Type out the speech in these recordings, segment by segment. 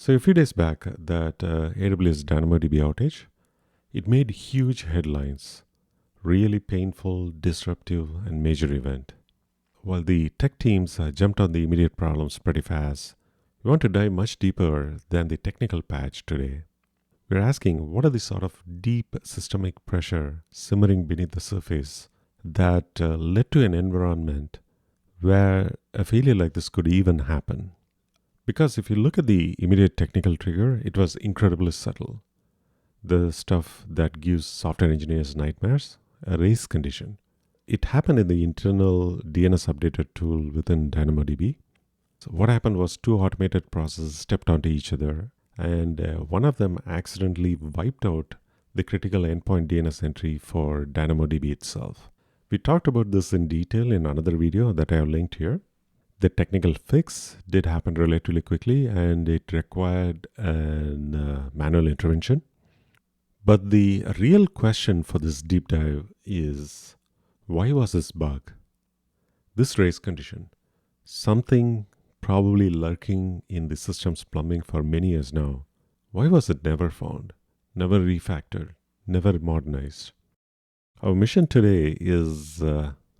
So a few days back, that AWS DynamoDB outage, it made huge headlines. Really painful, disruptive, and major event. While the tech teams jumped on the immediate problems pretty fast, we want to dive much deeper than the technical patch today. We're asking what are the sort of deep systemic pressure simmering beneath the surface that led to an environment where a failure like this could even happen. Because if you look at the immediate technical trigger, it was incredibly subtle. The stuff that gives software engineers nightmares, a race condition. It happened in the internal DNS updater tool within DynamoDB. So what happened was two automated processes stepped onto each other, and one of them accidentally wiped out the critical endpoint DNS entry for DynamoDB itself. We talked about this in detail in another video that I have linked here. The technical fix did happen relatively quickly, and it required a manual intervention. But the real question for this deep dive is, why was this bug, this race condition, something probably lurking in the system's plumbing for many years now, why was it never found, never refactored, never modernized? Our mission today is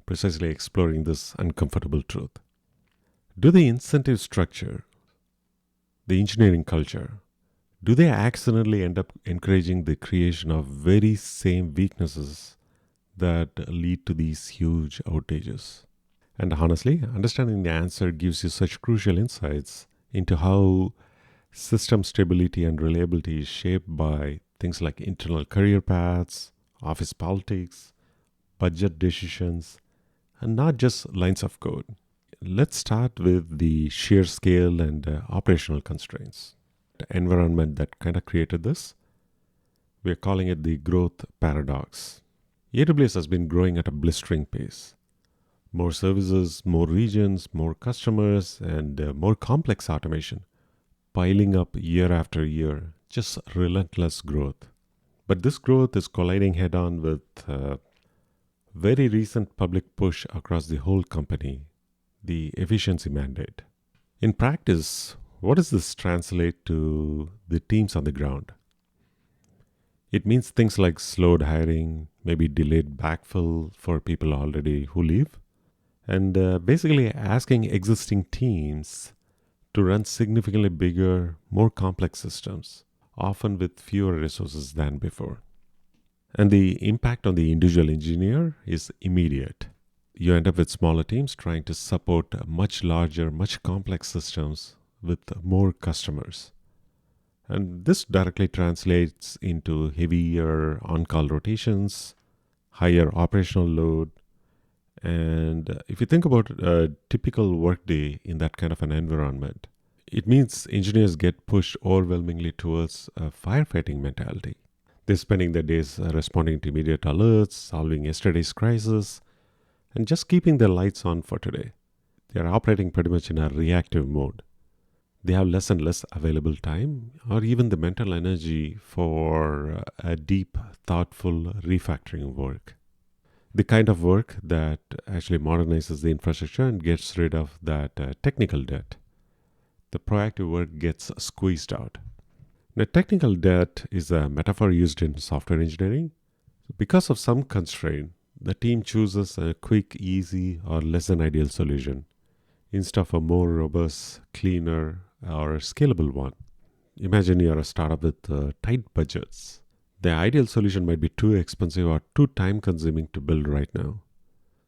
precisely exploring this uncomfortable truth. Do the incentive structure, the engineering culture, do they accidentally end up encouraging the creation of very same weaknesses that lead to these huge outages? And honestly, understanding the answer gives you such crucial insights into how system stability and reliability is shaped by things like internal career paths, office politics, budget decisions, and not just lines of code. Let's start with the sheer scale and operational constraints. The environment that kind of created this, we're calling it the growth paradox. AWS has been growing at a blistering pace. More services, more regions, more customers, and more complex automation piling up year after year, just relentless growth. But this growth is colliding head on with very recent public push across the whole company, the efficiency mandate. In practice, what does this translate to the teams on the ground? It means things like slowed hiring, maybe delayed backfill for people already who leave, and basically asking existing teams to run significantly bigger, more complex systems, often with fewer resources than before. And the impact on the individual engineer is immediate. You end up with smaller teams trying to support much larger, much complex systems with more customers. And this directly translates into heavier on-call rotations, higher operational load. And if you think about a typical workday in that kind of an environment, it means engineers get pushed overwhelmingly towards a firefighting mentality. They're spending their days responding to immediate alerts, solving yesterday's crisis, and just keeping their lights on for today. They are operating pretty much in a reactive mode. They have less and less available time or even the mental energy for a deep, thoughtful refactoring work. The kind of work that actually modernizes the infrastructure and gets rid of that technical debt. The proactive work gets squeezed out. Now, technical debt is a metaphor used in software engineering. Because of some constraint, the team chooses a quick, easy, or less than ideal solution instead of a more robust, cleaner, or scalable one. Imagine you're a startup with tight budgets. The ideal solution might be too expensive or too time-consuming to build right now.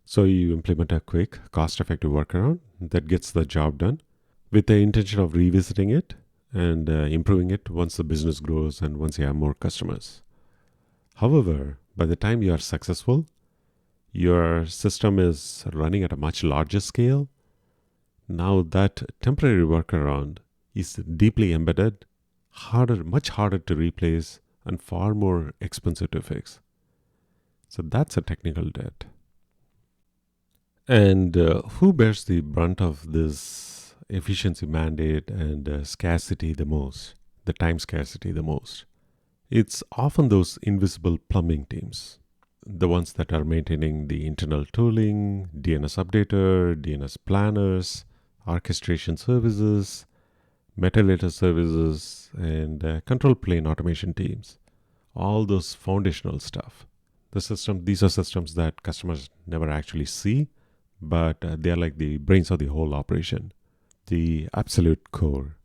So you implement a quick, cost-effective workaround that gets the job done with the intention of revisiting it and improving it once the business grows and once you have more customers. However, by the time you are successful, your system is running at a much larger scale. Now that temporary workaround is deeply embedded, much harder to replace, and far more expensive to fix. So that's a technical debt. And who bears the brunt of this efficiency mandate and scarcity the most, the time scarcity the most? It's often those invisible plumbing teams, the ones that are maintaining the internal tooling, DNS updater, DNS planners, orchestration services, metadata services, and control plane automation teams. All those foundational stuff. These are systems that customers never actually see, but they are like the brains of the whole operation, the absolute core.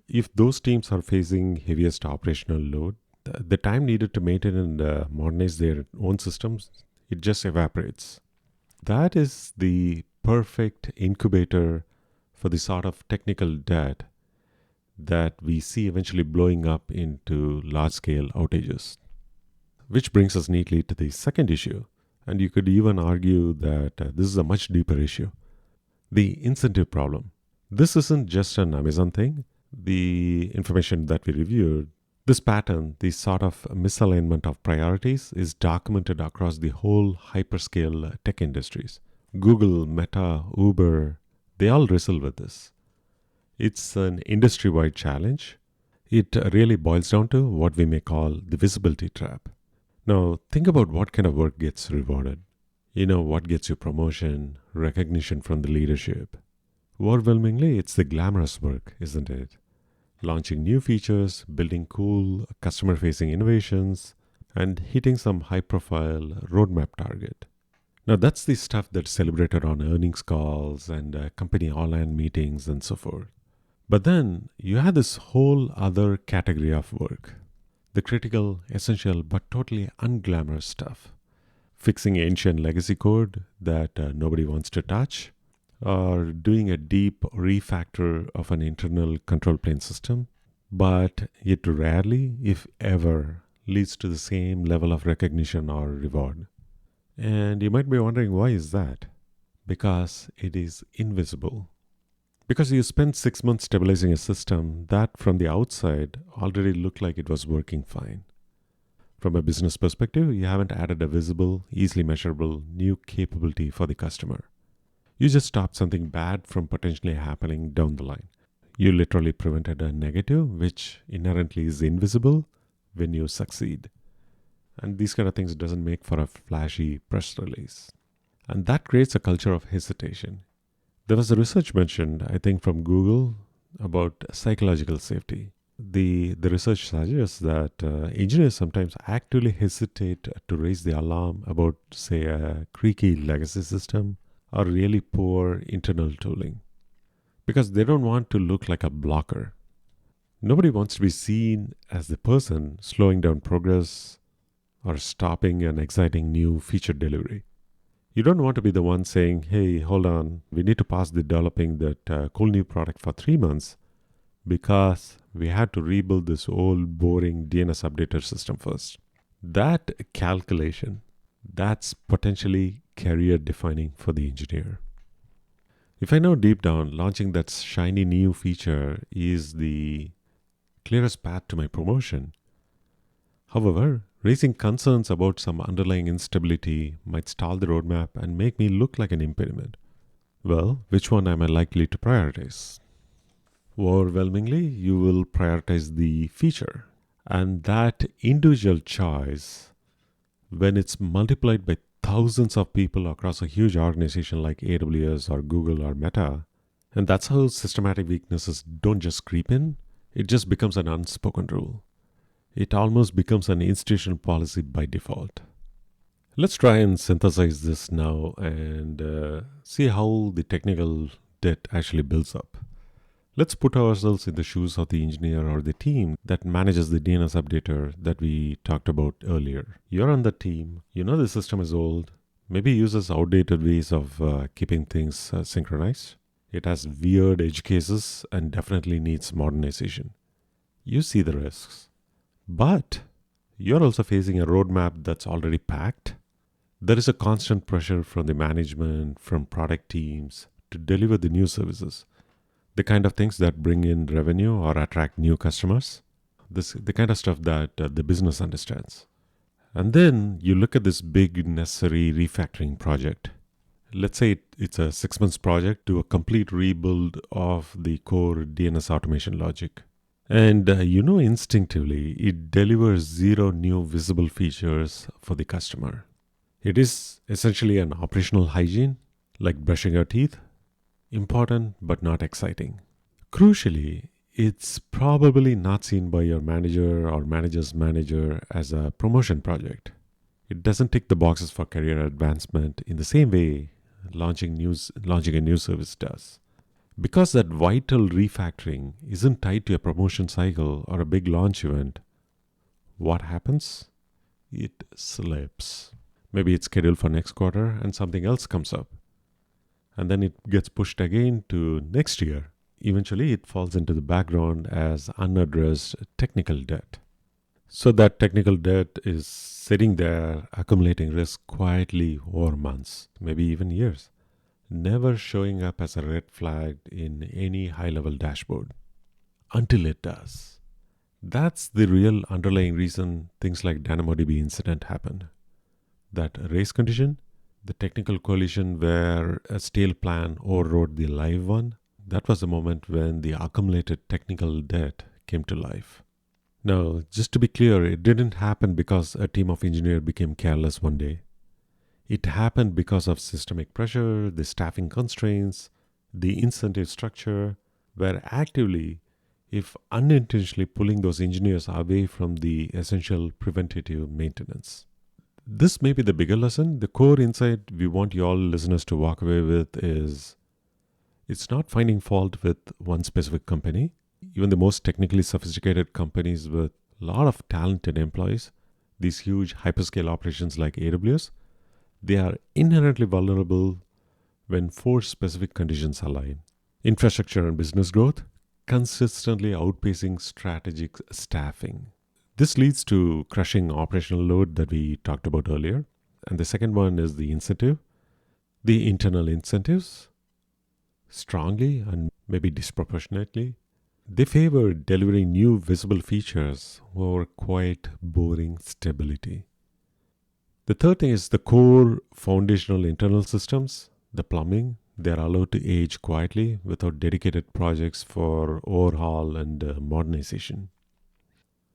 If those teams are facing heaviest operational load, the time needed to maintain and modernize their own systems, it just evaporates. That is the perfect incubator for the sort of technical debt that we see eventually blowing up into large scale outages. Which brings us neatly to the second issue. And you could even argue that this is a much deeper issue, the incentive problem. This isn't just an Amazon thing. The information that we reviewed, this pattern, this sort of misalignment of priorities, is documented across the whole hyperscale tech industries. Google, Meta, Uber, they all wrestle with this. It's an industry wide challenge. It really boils down to what we may call the visibility trap. Now, think about what kind of work gets rewarded. What gets you promotion, recognition from the leadership. Overwhelmingly, it's the glamorous work, isn't it? Launching new features, building cool, customer facing innovations, and hitting some high profile roadmap target. Now, that's the stuff that's celebrated on earnings calls and company all hand meetings and so forth. But then you have this whole other category of work, the critical, essential, but totally unglamorous stuff. Fixing ancient legacy code that nobody wants to touch, or doing a deep refactor of an internal control plane system, but it rarely, if ever, leads to the same level of recognition or reward. And you might be wondering, why is that? Because it is invisible. Because you spent 6 months stabilizing a system that from the outside already looked like it was working fine. From a business perspective, you haven't added a visible, easily measurable new capability for the customer. You just stopped something bad from potentially happening down the line. You literally prevented a negative, which inherently is invisible, when you succeed. And these kind of things doesn't make for a flashy press release. And that creates a culture of hesitation. There was a research mentioned, I think from Google, about psychological safety. The research suggests that engineers sometimes actively hesitate to raise the alarm about, say, a creaky legacy system or really poor internal tooling, because they don't want to look like a blocker. Nobody wants to be seen as the person slowing down progress or stopping an exciting new feature delivery. You don't want to be the one saying, hey, hold on, we need to pause the developing that cool new product for 3 months because we had to rebuild this old boring DNS updater system first. That calculation, that's potentially career defining for the engineer. If I know deep down launching that shiny new feature is the clearest path to my promotion, however, raising concerns about some underlying instability might stall the roadmap and make me look like an impediment. Well, which one am I likely to prioritize? Overwhelmingly, you will prioritize the feature. And that individual choice, when it's multiplied by thousands of people across a huge organization like AWS or Google or Meta, and that's how systematic weaknesses don't just creep in, it just becomes an unspoken rule. It almost becomes an institutional policy by default. Let's try and synthesize this now and see how the technical debt actually builds up. Let's put ourselves in the shoes of the engineer or the team that manages the DNS updater that we talked about earlier. You're on the team, you know the system is old, maybe uses outdated ways of keeping things synchronized. It has weird edge cases and definitely needs modernization. You see the risks. But you're also facing a roadmap that's already packed. There is a constant pressure from the management, from product teams to deliver the new services. The kind of things that bring in revenue or attract new customers. The kind of stuff that the business understands. And then you look at this big necessary refactoring project. Let's say it's a 6 months project to a complete rebuild of the core DNS automation logic. And instinctively, it delivers 0 new visible features for the customer. It is essentially an operational hygiene, like brushing your teeth. Important, but not exciting. Crucially, it's probably not seen by your manager or manager's manager as a promotion project. It doesn't tick the boxes for career advancement in the same way launching a new service does. Because that vital refactoring isn't tied to a promotion cycle or a big launch event, what happens? It slips. Maybe it's scheduled for next quarter and something else comes up. And then it gets pushed again to next year. Eventually, it falls into the background as unaddressed technical debt. So that technical debt is sitting there accumulating risk quietly over months, maybe even years, never showing up as a red flag in any high-level dashboard until it does. That's the real underlying reason things like DynamoDB incident happened. That race condition, the technical collision where a stale plan overrode the live one, that was the moment when the accumulated technical debt came to life. Now, just to be clear, it didn't happen because a team of engineers became careless one day. It happened because of systemic pressure, the staffing constraints, the incentive structure, were actively, if unintentionally, pulling those engineers away from the essential preventative maintenance. This may be the bigger lesson. The core insight we want you all listeners to walk away with is it's not finding fault with one specific company. Even the most technically sophisticated companies with a lot of talented employees, these huge hyperscale operations like AWS, they are inherently vulnerable when four specific conditions align. Infrastructure and business growth, consistently outpacing strategic staffing. This leads to crushing operational load that we talked about earlier. And the second one is the incentive. The internal incentives, strongly and maybe disproportionately, they favor delivering new visible features over quite boring stability. The third thing is the core foundational internal systems, the plumbing. They are allowed to age quietly without dedicated projects for overhaul and modernization.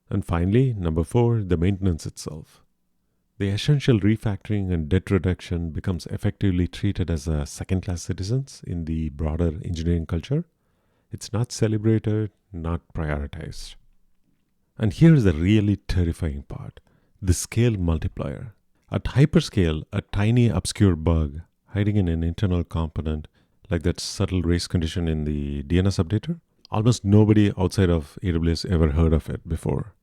And finally, number 4, the maintenance itself. The essential refactoring and debt reduction becomes effectively treated as a second-class citizens in the broader engineering culture. It's not celebrated, not prioritized. And here's the really terrifying part, the scale multiplier. At hyperscale, a tiny obscure bug hiding in an internal component, like that subtle race condition in the DNS updater, almost nobody outside of AWS ever heard of it before.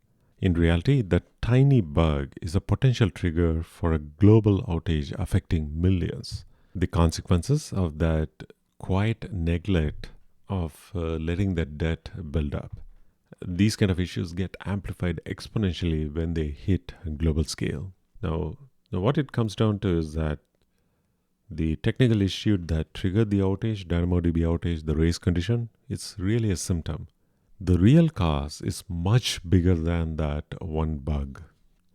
In reality, that tiny bug is a potential trigger for a global outage affecting millions. The consequences of that quiet neglect of letting that debt build up. These kind of issues get amplified exponentially when they hit a global scale. Now, what it comes down to is that the technical issue that triggered the outage, DynamoDB outage, the race condition, it's really a symptom. The real cause is much bigger than that one bug.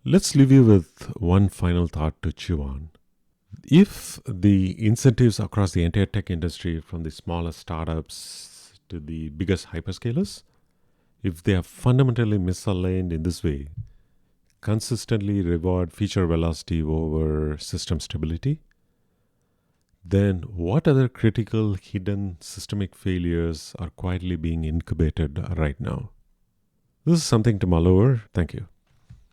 Let's leave you with one final thought to chew on. If the incentives across the entire tech industry, from the smallest startups to the biggest hyperscalers, if they are fundamentally misaligned in this way, consistently reward feature velocity over system stability, then what other critical hidden systemic failures are quietly being incubated right now? This is something to mull over. Thank you.